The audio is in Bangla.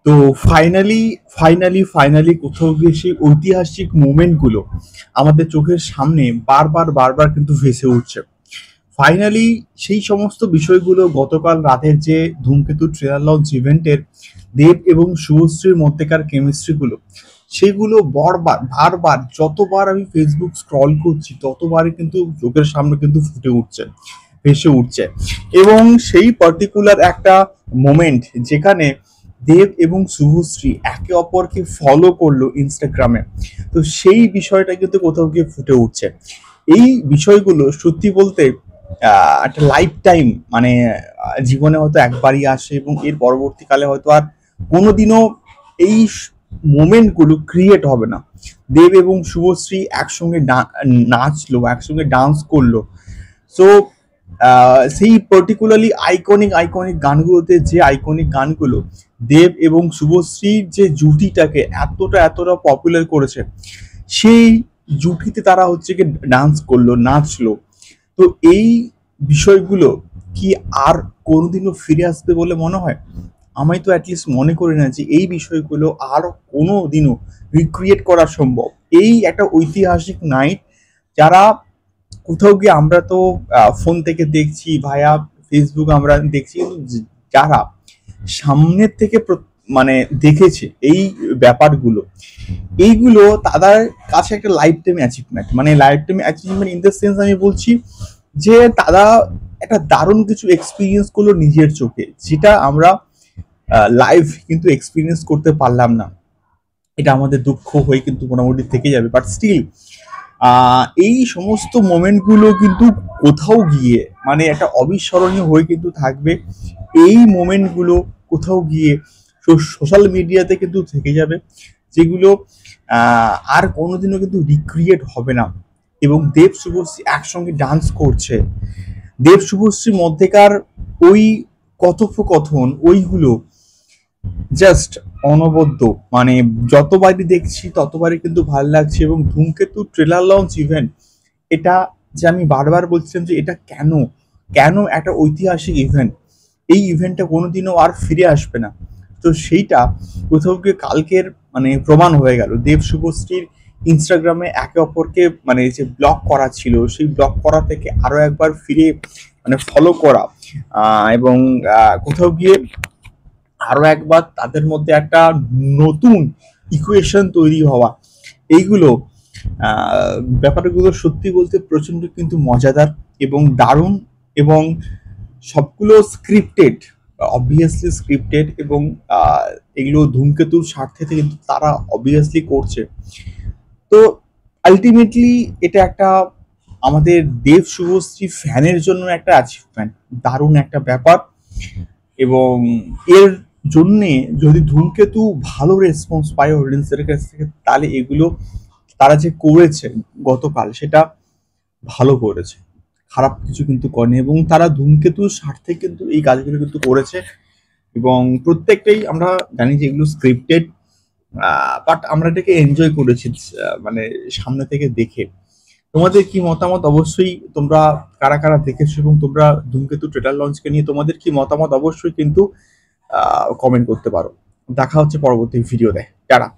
তো ফাইনালি ফাইনালি ফাইনালি কোথাও গিয়ে সেই ঐতিহাসিক মোমেন্টগুলো আমাদের চোখের সামনে বারবার বারবার কিন্তু ভেসে উঠছে। ফাইনালি সেই সমস্ত বিষয়গুলো গতকাল রাতের যে ধূমকেতু ট্রেলার লঞ্চ ইভেন্টের দেব এবং শুভশ্রীর মধ্যেকার কেমিস্ট্রিগুলো, সেগুলো বারবার বারবার যতবার আমি ফেসবুক স্ক্রল করছি ততবারই কিন্তু চোখের সামনে কিন্তু ফুটে উঠছে, ভেসে উঠছে। এবং সেই পার্টিকুলার একটা মোমেন্ট যেখানে দেব এবং শুভশ্রী একে অপরকে ফলো করলো ইনস্টাগ্রামে, তো সেই বিষয়টা কিন্তু কোথাও গিয়ে ফুটে উঠছে। এই বিষয়গুলো সত্যি বলতে একটা লাইফ টাইম, মানে জীবনে হয়তো একবারই আসে এবং এর পরবর্তীকালে হয়তো আর কোনোদিনও এই মোমেন্টগুলো ক্রিয়েট হবে না। দেব এবং শুভশ্রী একসঙ্গে নাচলো, একসঙ্গে ডান্স করলো। সো সেই পার্টিকুলারলি আইকনিক আইকনিক গানগুলোতে যে আইকনিক গানগুলো দেব এবং শুভশ্রীর যে জুটিটাকে এতটা এতটা পপুলার করেছে, সেই জুটিতে তারা হচ্ছে কি ডান্স করলো, নাচলো। তো এই বিষয়গুলো কি আর কোনোদিনও ফিরে আসবে বলে মনে হয়? আমি তো অ্যাটলিস্ট মনে করি না যে এই বিষয়গুলো আর কোনো দিনও রিক্রিয়েট করা সম্ভব। এই একটা ঐতিহাসিক নাইট, যারা কোথাও গিয়ে আমরা তো ফোন থেকে দেখছি ভায়া, ফেসবুক আমরা দেখছি, কিন্তু যারা সামনের থেকে মানে দেখেছে এই ব্যাপারগুলো, এইগুলো তাদের কাছে একটা লাইফ টাইম অ্যাচিভমেন্ট, মানে life time achievement in the sense আমি বলছি যে তারা একটা দারুণ কিছু এক্সপিরিয়েন্স করলো নিজের চোখে, যেটা আমরা লাইভ কিন্তু এক্সপিরিয়েন্স করতে পারলাম না। এটা আমাদের দুঃখ হয়ে কিন্তু মোটামুটি থেকে যাবে, বাট স্টিল এই সমস্ত মোমেন্টগুলো কিন্তু কোথাও গিয়ে মানে একটা অবিস্মরণীয় হয়ে কিন্তু থাকবে। এই মোমেন্টগুলো কোথাও গিয়ে সোশ্যাল মিডিয়াতে কিন্তু থেকে যাবে, যেগুলো আর কোনোদিনও কিন্তু রিক্রিয়েট হবে না। এবং দেব শুভশ্রী একসঙ্গে ডান্স করছে, দেব শুভশ্রীর মধ্যেকার ওই কথোপকথন, ওইগুলো জাস্ট অনবদ্য। মানে যতবারই দেখছি ততবারই কিন্তু ভালো লাগছে। এবং ধূমকেতু ট্রেলার লঞ্চ ইভেন্ট, এটা যে আমি বারবার বলছিলাম যে এটা কেন কেন একটা ঐতিহাসিক ইভেন্ট, এই ইভেন্টটা কোনোদিনও আর ফিরে আসবে না। তো সেইটা কোথাও গিয়ে কালকের মানে প্রমাণ হয়ে গেল। দেব শুভশ্রীর ইনস্টাগ্রামে একে অপরকে মানে যে ব্লক করা ছিল, সেই ব্লক করা থেকে আরো একবার ফিরে মানে ফলো করা, এবং কোথাও গিয়ে আরো একবার তাদের মধ্যে একটা নতুন ইকুয়েশন তৈরি হওয়া, এইগুলো ব্যাপারগুলো সত্যি বলতে প্রচন্ড কিন্তু মজাদার এবং দারুণ। এবং সবগুলো স্ক্রিপ্টেড, অবভিয়াসলি স্ক্রিপ্টেড। এবং এগুলো ধূমকেতুর স্বার্থে কিন্তু তারা অবভিয়াসলি করছে। তো আলটিমেটলি এটা একটা আমাদের দেব শুভশ্রী ফ্যানের জন্য একটা অ্যাচিভমেন্ট, দারুণ একটা ব্যাপার। এবং এর জন্যে যদি ধূমকেতু ভালো রেসপন্স পায় অডিয়েন্সের কাছ থেকে, তাহলে এগুলো তারা যে করেছে গতকাল, সেটা ভালো করেছে, খারাপ কিছু কিন্তু করেনি। এবং তারা ধূমকেতুর স্বার্থে কিন্তু এই কাজগুলো কিন্তু করেছে। এবং প্রত্যেকটাই আমরা জানি যে এগুলো স্ক্রিপ্টেড, বাট আমরা এটাকে এনজয় করেছি মানে সামনে থেকে দেখে। তোমাদের কি মতামত অবশ্যই, তোমরা কারা কারা দেখেছো এবং তোমরা ধূমকেতু ট্রেলার লঞ্চকে নিয়ে তোমাদের কি মতামত অবশ্যই কিন্তু কমেন্ট করতে পারো। দেখা হচ্ছে পরবর্তী ভিডিওতে। টাটা।